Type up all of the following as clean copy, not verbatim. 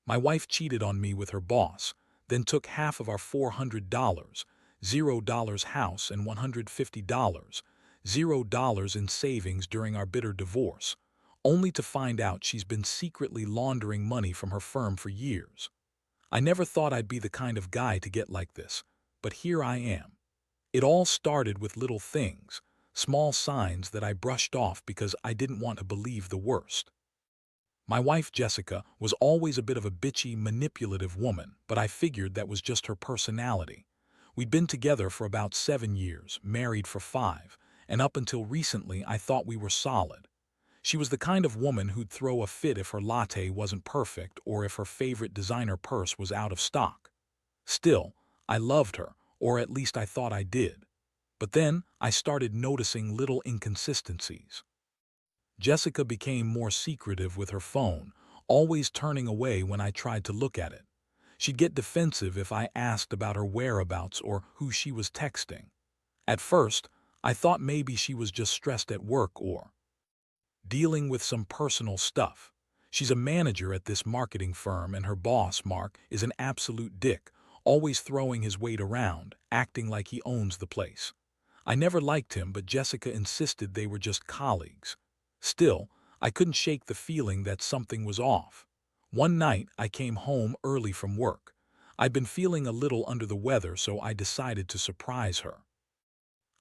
My wife cheated on me with her boss, then took half of our $400, $0 house and $150, $0 in savings during our bitter divorce, only to find out she's been secretly laundering money from her firm for years. I never thought I'd be the kind of guy to get like this, but here I am. It all started with little things, small signs that I brushed off because I didn't want to believe the worst. My wife, Jessica, was always a bit of a bitchy, manipulative woman, but I figured that was just her personality. We'd been together for about 7 years, married for 5, and up until recently I thought we were solid. She was the kind of woman who'd throw a fit if her latte wasn't perfect or if her favorite designer purse was out of stock. Still, I loved her, or at least I thought I did. But then I started noticing little inconsistencies. Jessica became more secretive with her phone, always turning away when I tried to look at it. She'd get defensive if I asked about her whereabouts or who she was texting. At first, I thought maybe she was just stressed at work or dealing with some personal stuff. She's a manager at this marketing firm and her boss, Mark, is an absolute dick, always throwing his weight around, acting like he owns the place. I never liked him, but Jessica insisted they were just colleagues. Still, I couldn't shake the feeling that something was off. One night, I came home early from work. I'd been feeling a little under the weather, so I decided to surprise her.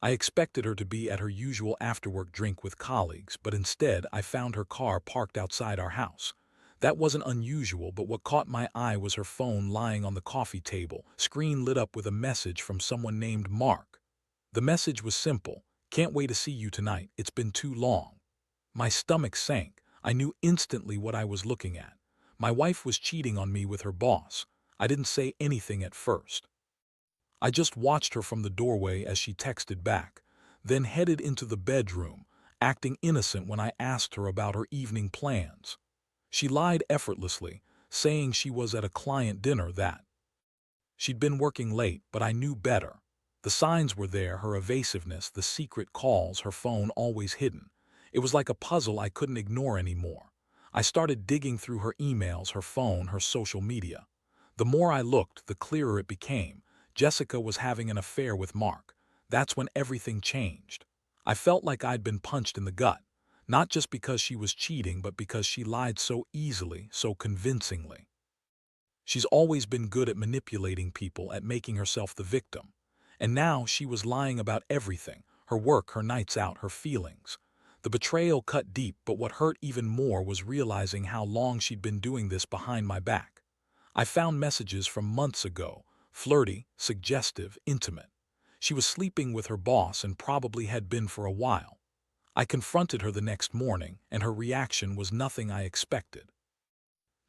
I expected her to be at her usual after-work drink with colleagues, but instead I found her car parked outside our house. That wasn't unusual, but what caught my eye was her phone lying on the coffee table, screen lit up with a message from someone named Mark. The message was simple: "Can't wait to see you tonight, it's been too long." My stomach sank. I knew instantly what I was looking at. My wife was cheating on me with her boss. I didn't say anything at first. I just watched her from the doorway as she texted back, then headed into the bedroom, acting innocent when I asked her about her evening plans. She lied effortlessly, saying she was at a client dinner that she'd been working late, but I knew better. The signs were there: her evasiveness, the secret calls, her phone always hidden. It was like a puzzle I couldn't ignore anymore. I started digging through her emails, her phone, her social media. The more I looked, the clearer it became. Jessica was having an affair with Mark. That's when everything changed. I felt like I'd been punched in the gut, not just because she was cheating, but because she lied so easily, so convincingly. She's always been good at manipulating people, at making herself the victim. And now she was lying about everything: her work, her nights out, her feelings. The betrayal cut deep, but what hurt even more was realizing how long she'd been doing this behind my back. I found messages from months ago, flirty, suggestive, intimate. She was sleeping with her boss and probably had been for a while. I confronted her the next morning, and her reaction was nothing I expected.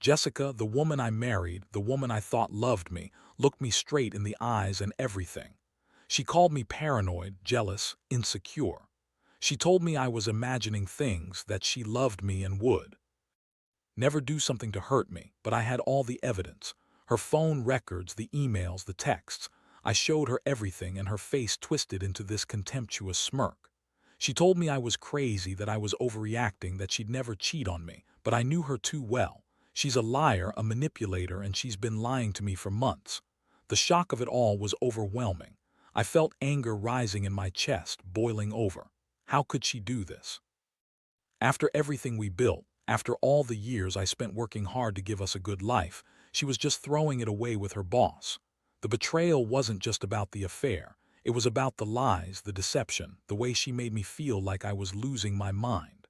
Jessica, the woman I married, the woman I thought loved me, looked me straight in the eyes and everything. She called me paranoid, jealous, insecure. She told me I was imagining things, that she loved me and would never do something to hurt me, but I had all the evidence. Her phone records, the emails, the texts. I showed her everything, and her face twisted into this contemptuous smirk. She told me I was crazy, that I was overreacting, that she'd never cheat on me, but I knew her too well. She's a liar, a manipulator, and she's been lying to me for months. The shock of it all was overwhelming. I felt anger rising in my chest, boiling over. How could she do this? After everything we built, after all the years I spent working hard to give us a good life, she was just throwing it away with her boss. The betrayal wasn't just about the affair. It was about the lies, the deception, the way she made me feel like I was losing my mind.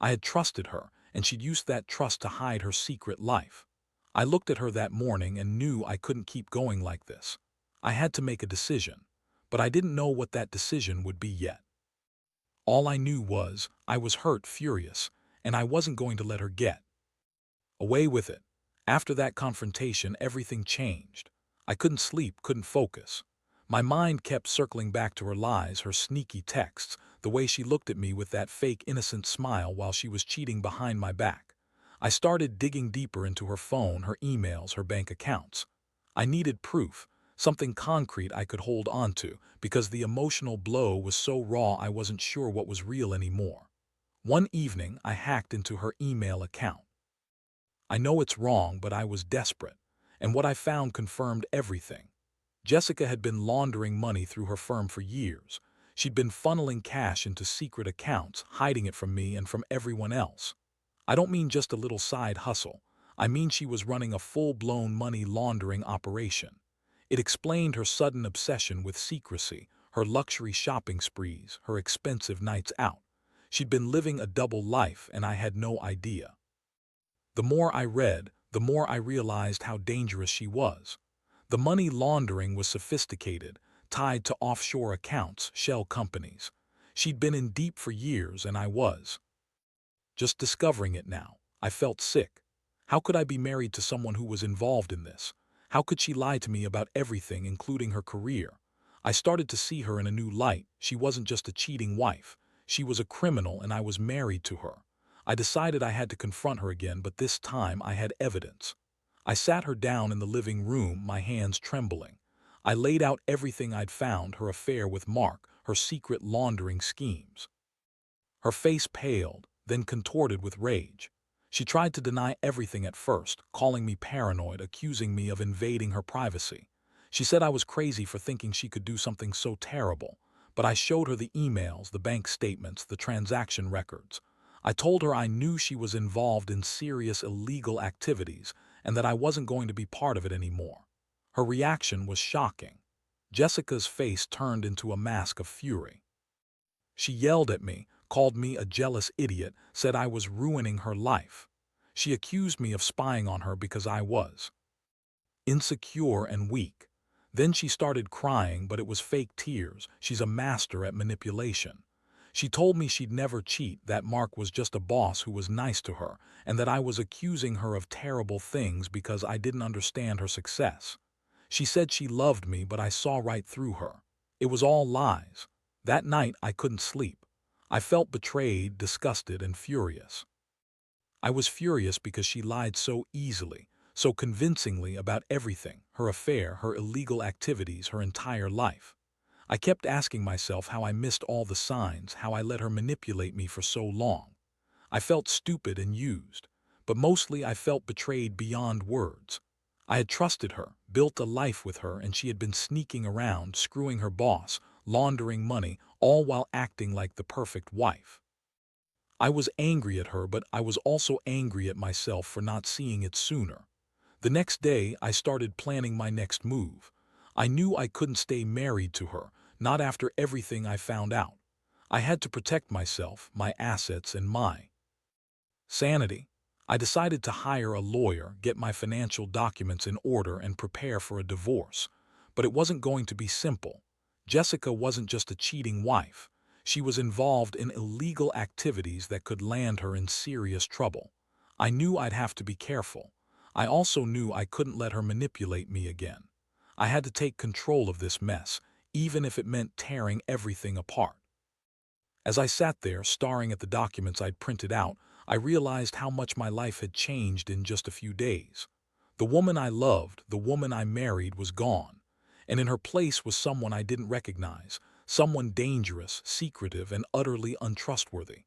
I had trusted her, and she'd used that trust to hide her secret life. I looked at her that morning and knew I couldn't keep going like this. I had to make a decision, but I didn't know what that decision would be yet. All I knew was I was hurt, furious, and I wasn't going to let her get away with it. After that confrontation, everything changed. I couldn't sleep, couldn't focus. My mind kept circling back to her lies, her sneaky texts, the way she looked at me with that fake innocent smile while she was cheating behind my back. I started digging deeper into her phone, her emails, her bank accounts. I needed proof, something concrete I could hold on to, because the emotional blow was so raw I wasn't sure what was real anymore. One evening, I hacked into her email account. I know it's wrong, but I was desperate, and what I found confirmed everything. Jessica had been laundering money through her firm for years. She'd been funneling cash into secret accounts, hiding it from me and from everyone else. I don't mean just a little side hustle. I mean she was running a full-blown money laundering operation. It explained her sudden obsession with secrecy, her luxury shopping sprees, her expensive nights out. She'd been living a double life, and I had no idea. The more I read, the more I realized how dangerous she was. The money laundering was sophisticated, tied to offshore accounts, shell companies. She'd been in deep for years, and I was just discovering it now. I felt sick. How could I be married to someone who was involved in this? How could she lie to me about everything, including her career? I started to see her in a new light. She wasn't just a cheating wife. She was a criminal, and I was married to her. I decided I had to confront her again, but this time I had evidence. I sat her down in the living room, my hands trembling. I laid out everything I'd found: her affair with Mark, her secret laundering schemes. Her face paled, then contorted with rage. She tried to deny everything at first, calling me paranoid, accusing me of invading her privacy. She said I was crazy for thinking she could do something so terrible. But I showed her the emails, the bank statements, the transaction records. I told her I knew she was involved in serious illegal activities and that I wasn't going to be part of it anymore. Her reaction was shocking. Jessica's face turned into a mask of fury. She yelled at me, called me a jealous idiot, said I was ruining her life. She accused me of spying on her because I was insecure and weak. Then she started crying, but it was fake tears. She's a master at manipulation. She told me she'd never cheat, that Mark was just a boss who was nice to her, and that I was accusing her of terrible things because I didn't understand her success. She said she loved me, but I saw right through her. It was all lies. That night I couldn't sleep. I felt betrayed, disgusted, and furious. I was furious because she lied so easily, so convincingly about everything: her affair, her illegal activities, her entire life. I kept asking myself how I missed all the signs, how I let her manipulate me for so long. I felt stupid and used, but mostly I felt betrayed beyond words. I had trusted her, built a life with her, and she had been sneaking around, screwing her boss, laundering money, all while acting like the perfect wife. I was angry at her, but I was also angry at myself for not seeing it sooner. The next day, I started planning my next move. I knew I couldn't stay married to her, not after everything I found out. I had to protect myself, my assets, and my sanity. I decided to hire a lawyer, get my financial documents in order, and prepare for a divorce. But it wasn't going to be simple. Jessica wasn't just a cheating wife. She was involved in illegal activities that could land her in serious trouble. I knew I'd have to be careful. I also knew I couldn't let her manipulate me again. I had to take control of this mess, even if it meant tearing everything apart. As I sat there, staring at the documents I'd printed out, I realized how much my life had changed in just a few days. The woman I loved, the woman I married, was gone, and in her place was someone I didn't recognize, someone dangerous, secretive, and utterly untrustworthy.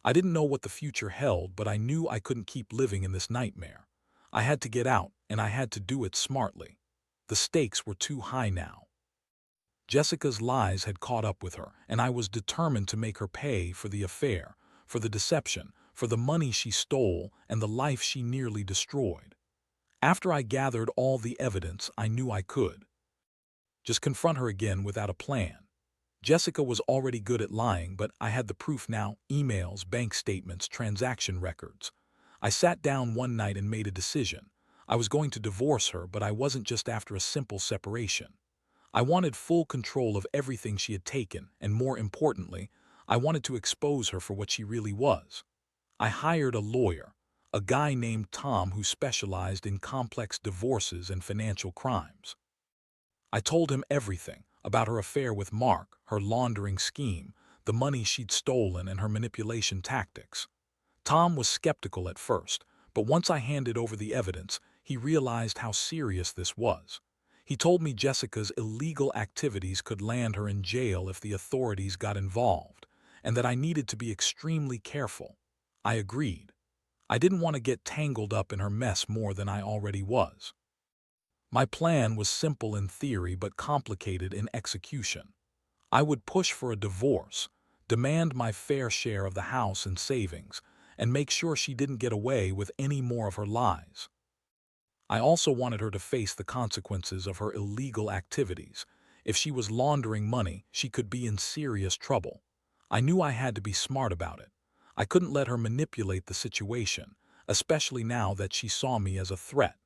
I didn't know what the future held, but I knew I couldn't keep living in this nightmare. I had to get out, and I had to do it smartly. The stakes were too high now. Jessica's lies had caught up with her, and I was determined to make her pay for the affair, for the deception, for the money she stole, and the life she nearly destroyed. After I gathered all the evidence, I knew I could just confront her again without a plan. Jessica was already good at lying, but I had the proof now: emails, bank statements, transaction records. I sat down one night and made a decision. I was going to divorce her, but I wasn't just after a simple separation. I wanted full control of everything she had taken, and more importantly, I wanted to expose her for what she really was. I hired a lawyer, a guy named Tom who specialized in complex divorces and financial crimes. I told him everything about her affair with Mark, her laundering scheme, the money she'd stolen, and her manipulation tactics. Tom was skeptical at first, but once I handed over the evidence, he realized how serious this was. He told me Jessica's illegal activities could land her in jail if the authorities got involved, and that I needed to be extremely careful. I agreed. I didn't want to get tangled up in her mess more than I already was. My plan was simple in theory but complicated in execution. I would push for a divorce, demand my fair share of the house and savings, and make sure she didn't get away with any more of her lies. I also wanted her to face the consequences of her illegal activities. If she was laundering money, she could be in serious trouble. I knew I had to be smart about it. I couldn't let her manipulate the situation, especially now that she saw me as a threat.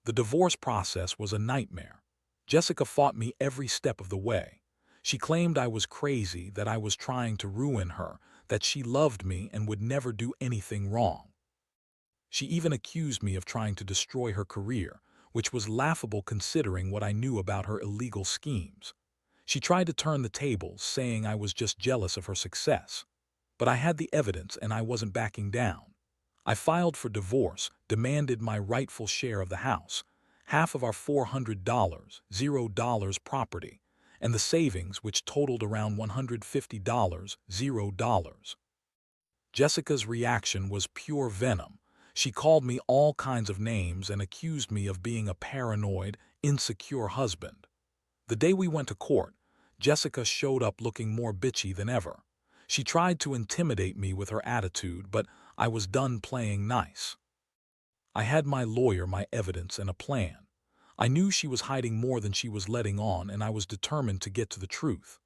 The divorce process was a nightmare. Jessica fought me every step of the way. She claimed I was crazy, that I was trying to ruin her, that she loved me and would never do anything wrong. She even accused me of trying to destroy her career, which was laughable considering what I knew about her illegal schemes. She tried to turn the tables, saying I was just jealous of her success. But I had the evidence and I wasn't backing down. I filed for divorce, demanded my rightful share of the house, half of our $400, $0 property, and the savings, which totaled around $150, $0. Jessica's reaction was pure venom. She called me all kinds of names and accused me of being a paranoid, insecure husband. The day we went to court, Jessica showed up looking more bitchy than ever. She tried to intimidate me with her attitude, but I was done playing nice. I had my lawyer, my evidence, and a plan. I knew she was hiding more than she was letting on, and I was determined to get to the truth.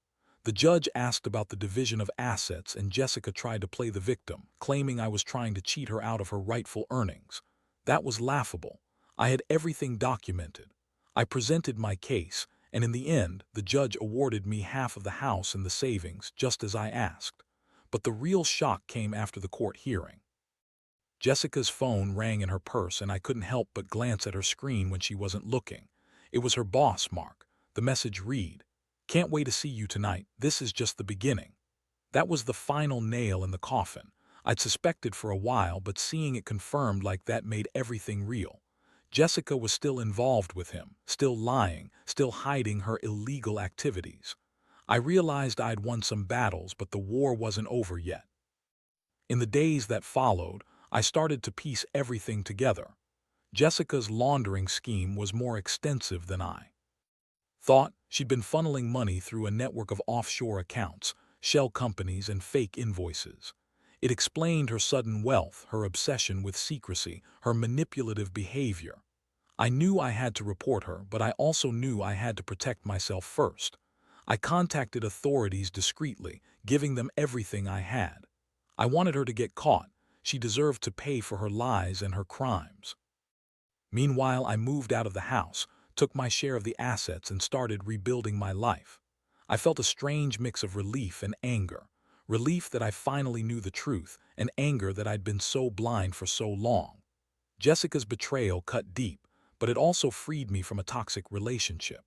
The judge asked about the division of assets, and Jessica tried to play the victim, claiming I was trying to cheat her out of her rightful earnings. That was laughable. I had everything documented. I presented my case, and in the end, the judge awarded me half of the house and the savings, just as I asked. But the real shock came after the court hearing. Jessica's phone rang in her purse, and I couldn't help but glance at her screen when she wasn't looking. It was her boss, Mark. The message read, "Can't wait to see you tonight. This is just the beginning." That was the final nail in the coffin. I'd suspected for a while, but seeing it confirmed like that made everything real. Jessica was still involved with him, still lying, still hiding her illegal activities. I realized I'd won some battles, but the war wasn't over yet. In the days that followed, I started to piece everything together. Jessica's laundering scheme was more extensive than I thought. She'd been funneling money through a network of offshore accounts, shell companies, and fake invoices. It explained her sudden wealth, her obsession with secrecy, her manipulative behavior. I knew I had to report her, but I also knew I had to protect myself first. I contacted authorities discreetly, giving them everything I had. I wanted her to get caught. She deserved to pay for her lies and her crimes. Meanwhile, I moved out of the house, took my share of the assets, and started rebuilding my life. I felt a strange mix of relief and anger. Relief that I finally knew the truth, and anger that I'd been so blind for so long. Jessica's betrayal cut deep, but it also freed me from a toxic relationship.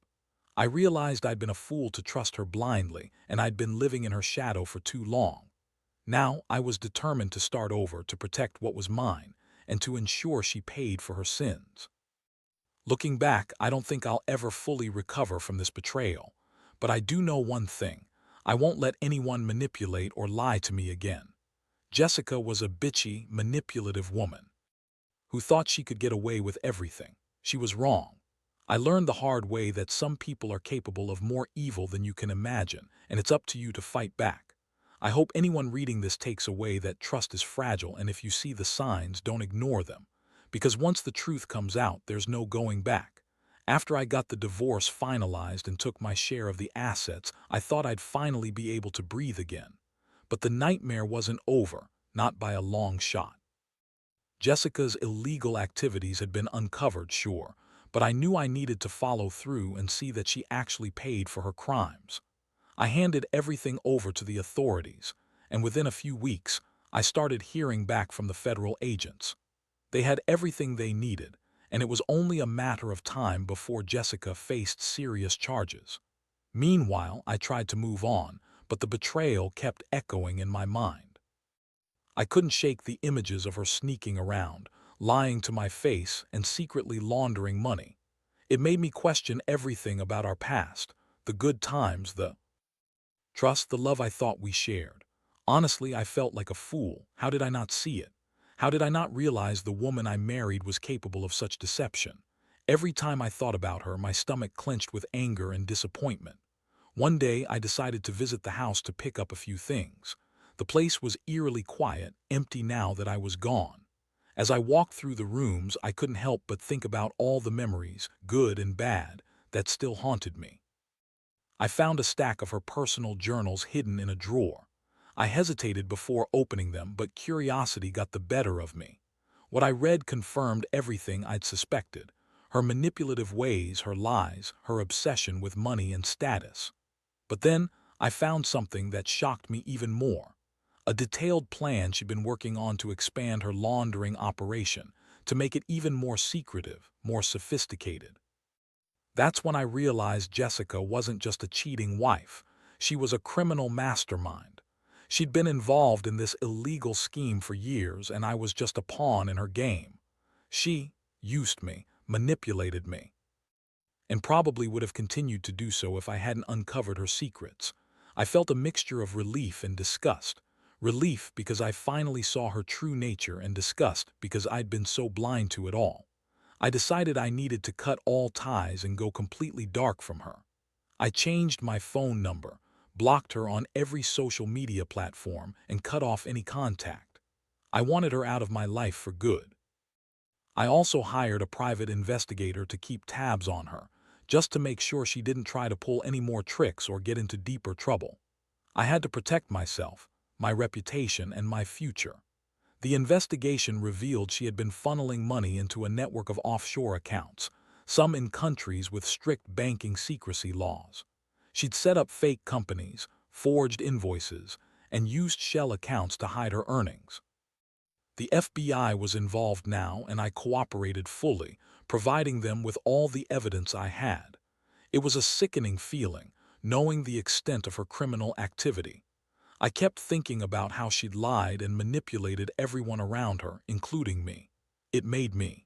I realized I'd been a fool to trust her blindly, and I'd been living in her shadow for too long. Now I was determined to start over, to protect what was mine, and to ensure she paid for her sins. Looking back, I don't think I'll ever fully recover from this betrayal. But I do know one thing: I won't let anyone manipulate or lie to me again. Jessica was a bitchy, manipulative woman who thought she could get away with everything. She was wrong. I learned the hard way that some people are capable of more evil than you can imagine, and it's up to you to fight back. I hope anyone reading this takes away that trust is fragile, and if you see the signs, don't ignore them. Because once the truth comes out, there's no going back. After I got the divorce finalized and took my share of the assets, I thought I'd finally be able to breathe again. But the nightmare wasn't over, not by a long shot. Jessica's illegal activities had been uncovered, sure, but I knew I needed to follow through and see that she actually paid for her crimes. I handed everything over to the authorities, and within a few weeks, I started hearing back from the federal agents. They had everything they needed, and it was only a matter of time before Jessica faced serious charges. Meanwhile, I tried to move on, but the betrayal kept echoing in my mind. I couldn't shake the images of her sneaking around, lying to my face, and secretly laundering money. It made me question everything about our past, the good times, the trust, the love I thought we shared. Honestly, I felt like a fool. How did I not see it? How did I not realize the woman I married was capable of such deception? Every time I thought about her, my stomach clenched with anger and disappointment. One day, I decided to visit the house to pick up a few things. The place was eerily quiet, empty now that I was gone. As I walked through the rooms, I couldn't help but think about all the memories, good and bad, that still haunted me. I found a stack of her personal journals hidden in a drawer. I hesitated before opening them, but curiosity got the better of me. What I read confirmed everything I'd suspected: her manipulative ways, her lies, her obsession with money and status. But then I found something that shocked me even more. A detailed plan she'd been working on to expand her laundering operation, to make it even more secretive, more sophisticated. That's when I realized Jessica wasn't just a cheating wife. She was a criminal mastermind. She'd been involved in this illegal scheme for years, and I was just a pawn in her game. She used me, manipulated me, and probably would have continued to do so if I hadn't uncovered her secrets. I felt a mixture of relief and disgust. Relief because I finally saw her true nature, and disgust because I'd been so blind to it all. I decided I needed to cut all ties and go completely dark from her. I changed my phone number, blocked her on every social media platform, and cut off any contact. I wanted her out of my life for good. I also hired a private investigator to keep tabs on her, just to make sure she didn't try to pull any more tricks or get into deeper trouble. I had to protect myself, my reputation, and my future. The investigation revealed she had been funneling money into a network of offshore accounts, some in countries with strict banking secrecy laws. She'd set up fake companies, forged invoices, and used shell accounts to hide her earnings. The FBI was involved now, and I cooperated fully, providing them with all the evidence I had. It was a sickening feeling, knowing the extent of her criminal activity. I kept thinking about how she'd lied and manipulated everyone around her, including me. It made me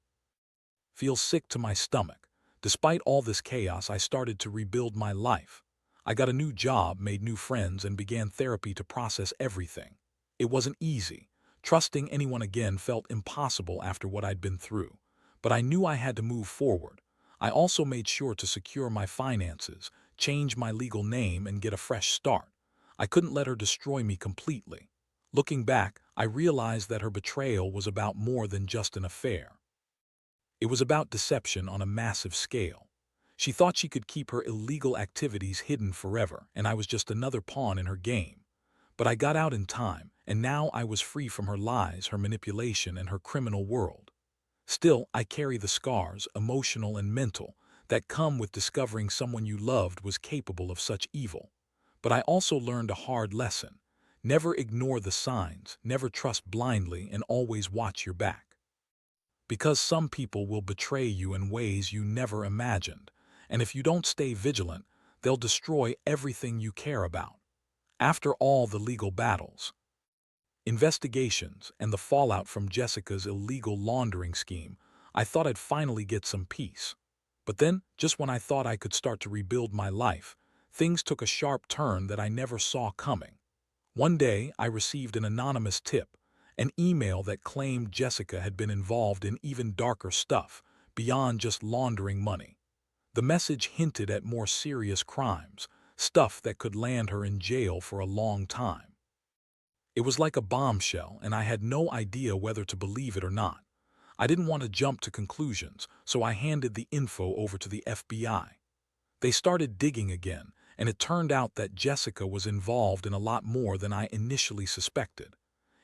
feel sick to my stomach. Despite all this chaos, I started to rebuild my life. I got a new job, made new friends, and began therapy to process everything. It wasn't easy. Trusting anyone again felt impossible after what I'd been through. But I knew I had to move forward. I also made sure to secure my finances, change my legal name, and get a fresh start. I couldn't let her destroy me completely. Looking back, I realized that her betrayal was about more than just an affair. It was about deception on a massive scale. She thought she could keep her illegal activities hidden forever, and I was just another pawn in her game. But I got out in time, and now I was free from her lies, her manipulation, and her criminal world. Still, I carry the scars, emotional and mental, that come with discovering someone you loved was capable of such evil. But I also learned a hard lesson. Never ignore the signs, never trust blindly, and always watch your back. Because some people will betray you in ways you never imagined, and if you don't stay vigilant, they'll destroy everything you care about. After all the legal battles, investigations, and the fallout from Jessica's illegal laundering scheme, I thought I'd finally get some peace. But then, just when I thought I could start to rebuild my life, things took a sharp turn that I never saw coming. One day, I received an anonymous tip, an email that claimed Jessica had been involved in even darker stuff, beyond just laundering money. The message hinted at more serious crimes, stuff that could land her in jail for a long time. It was like a bombshell, and I had no idea whether to believe it or not. I didn't want to jump to conclusions, so I handed the info over to the FBI. They started digging again, and it turned out that Jessica was involved in a lot more than I initially suspected.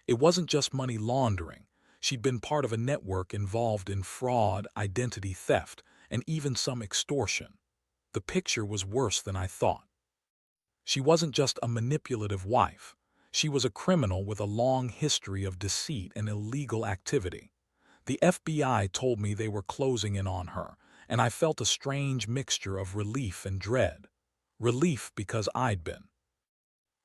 It wasn't just money laundering. She'd been part of a network involved in fraud, identity theft, and even some extortion. The picture was worse than I thought. She wasn't just a manipulative wife. She was a criminal with a long history of deceit and illegal activity. The FBI told me they were closing in on her, and I felt a strange mixture of relief and dread. Relief because I'd been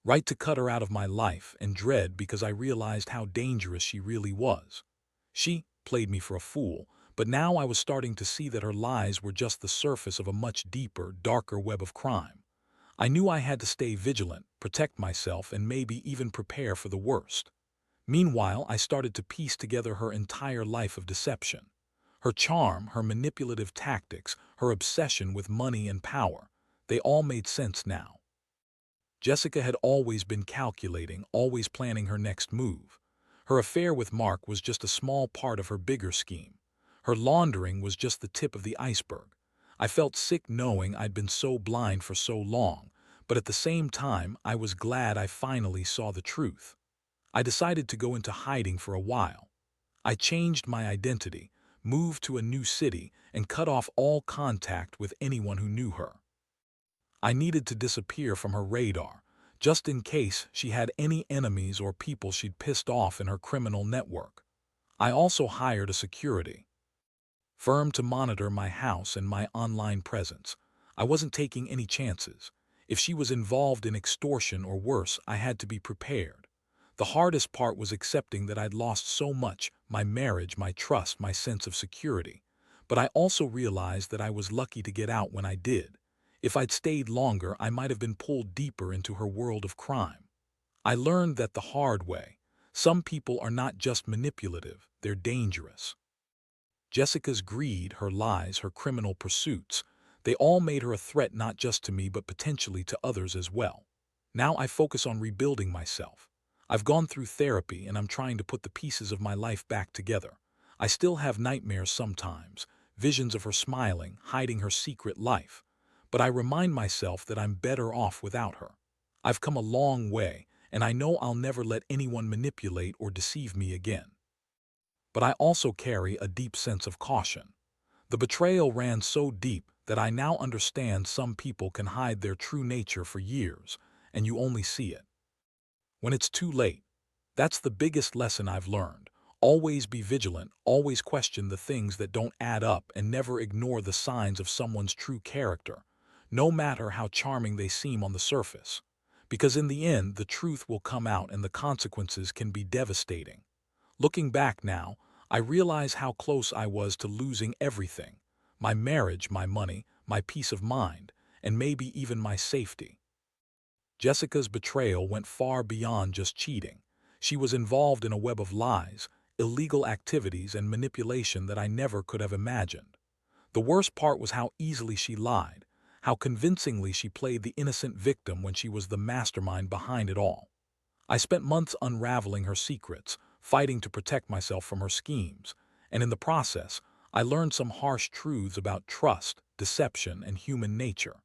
right to cut her out of my life, and dread because I realized how dangerous she really was. She played me for a fool, but now I was starting to see that her lies were just the surface of a much deeper, darker web of crime. I knew I had to stay vigilant, protect myself, and maybe even prepare for the worst. Meanwhile, I started to piece together her entire life of deception. Her charm, her manipulative tactics, her obsession with money and power, they all made sense now. Jessica had always been calculating, always planning her next move. Her affair with Mark was just a small part of her bigger scheme. Her laundering was just the tip of the iceberg. I felt sick knowing I'd been so blind for so long, but at the same time, I was glad I finally saw the truth. I decided to go into hiding for a while. I changed my identity, moved to a new city, and cut off all contact with anyone who knew her. I needed to disappear from her radar, just in case she had any enemies or people she'd pissed off in her criminal network. I also hired a security firm to monitor my house and my online presence. I wasn't taking any chances. If she was involved in extortion or worse, I had to be prepared. The hardest part was accepting that I'd lost so much, my marriage, my trust, my sense of security. But I also realized that I was lucky to get out when I did. If I'd stayed longer, I might have been pulled deeper into her world of crime. I learned that the hard way. Some people are not just manipulative, they're dangerous. Jessica's greed, her lies, her criminal pursuits, they all made her a threat not just to me but potentially to others as well. Now I focus on rebuilding myself. I've gone through therapy and I'm trying to put the pieces of my life back together. I still have nightmares sometimes, visions of her smiling, hiding her secret life. But I remind myself that I'm better off without her. I've come a long way, and I know I'll never let anyone manipulate or deceive me again. But I also carry a deep sense of caution. The betrayal ran so deep that I now understand some people can hide their true nature for years, and you only see it when it's too late. That's the biggest lesson I've learned. Always be vigilant, always question the things that don't add up, and never ignore the signs of someone's true character, no matter how charming they seem on the surface. Because in the end, the truth will come out and the consequences can be devastating. Looking back now, I realize how close I was to losing everything: my marriage, my money, my peace of mind, and maybe even my safety. Jessica's betrayal went far beyond just cheating. She was involved in a web of lies, illegal activities, and manipulation that I never could have imagined. The worst part was how easily she lied, how convincingly she played the innocent victim when she was the mastermind behind it all. I spent months unraveling her secrets, fighting to protect myself from her schemes, and in the process, I learned some harsh truths about trust, deception, and human nature.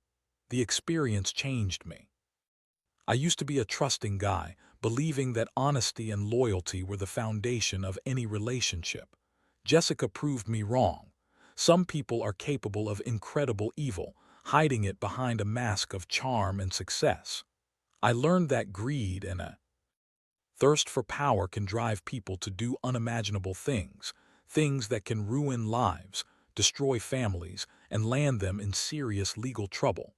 The experience changed me. I used to be a trusting guy, believing that honesty and loyalty were the foundation of any relationship. Jessica proved me wrong. Some people are capable of incredible evil, hiding it behind a mask of charm and success. I learned that greed and a thirst for power can drive people to do unimaginable things, things that can ruin lives, destroy families, and land them in serious legal trouble.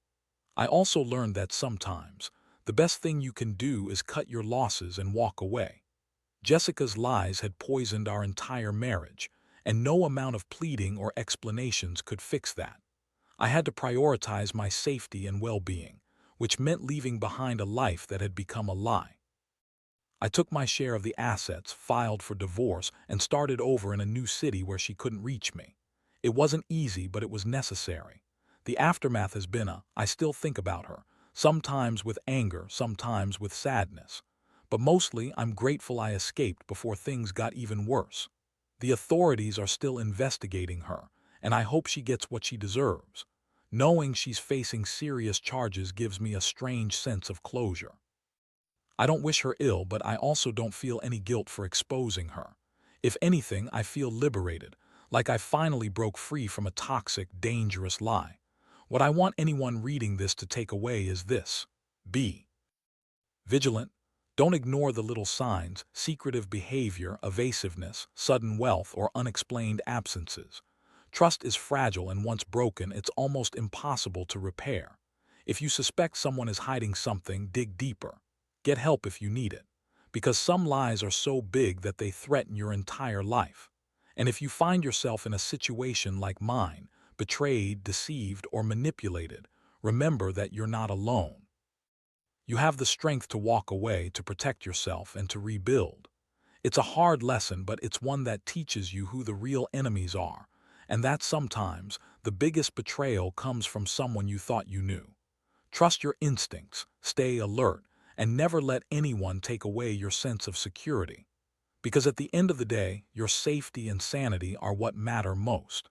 I also learned that sometimes, the best thing you can do is cut your losses and walk away. Jessica's lies had poisoned our entire marriage, and no amount of pleading or explanations could fix that. I had to prioritize my safety and well-being, which meant leaving behind a life that had become a lie. I took my share of the assets, filed for divorce, and started over in a new city where she couldn't reach me. It wasn't easy, but it was necessary. The aftermath has been I still think about her, sometimes with anger, sometimes with sadness. But mostly, I'm grateful I escaped before things got even worse. The authorities are still investigating her, and I hope she gets what she deserves. Knowing she's facing serious charges gives me a strange sense of closure. I don't wish her ill, but I also don't feel any guilt for exposing her. If anything, I feel liberated, like I finally broke free from a toxic, dangerous lie. What I want anyone reading this to take away is this: be vigilant. Don't ignore the little signs: secretive behavior, evasiveness, sudden wealth, or unexplained absences. Trust is fragile, and once broken, it's almost impossible to repair. If you suspect someone is hiding something, dig deeper. Get help if you need it, because some lies are so big that they threaten your entire life. And if you find yourself in a situation like mine, betrayed, deceived, or manipulated, remember that you're not alone. You have the strength to walk away, to protect yourself, and to rebuild. It's a hard lesson, but it's one that teaches you who the real enemies are, and that sometimes the biggest betrayal comes from someone you thought you knew. Trust your instincts, stay alert, and never let anyone take away your sense of security. Because at the end of the day, your safety and sanity are what matter most.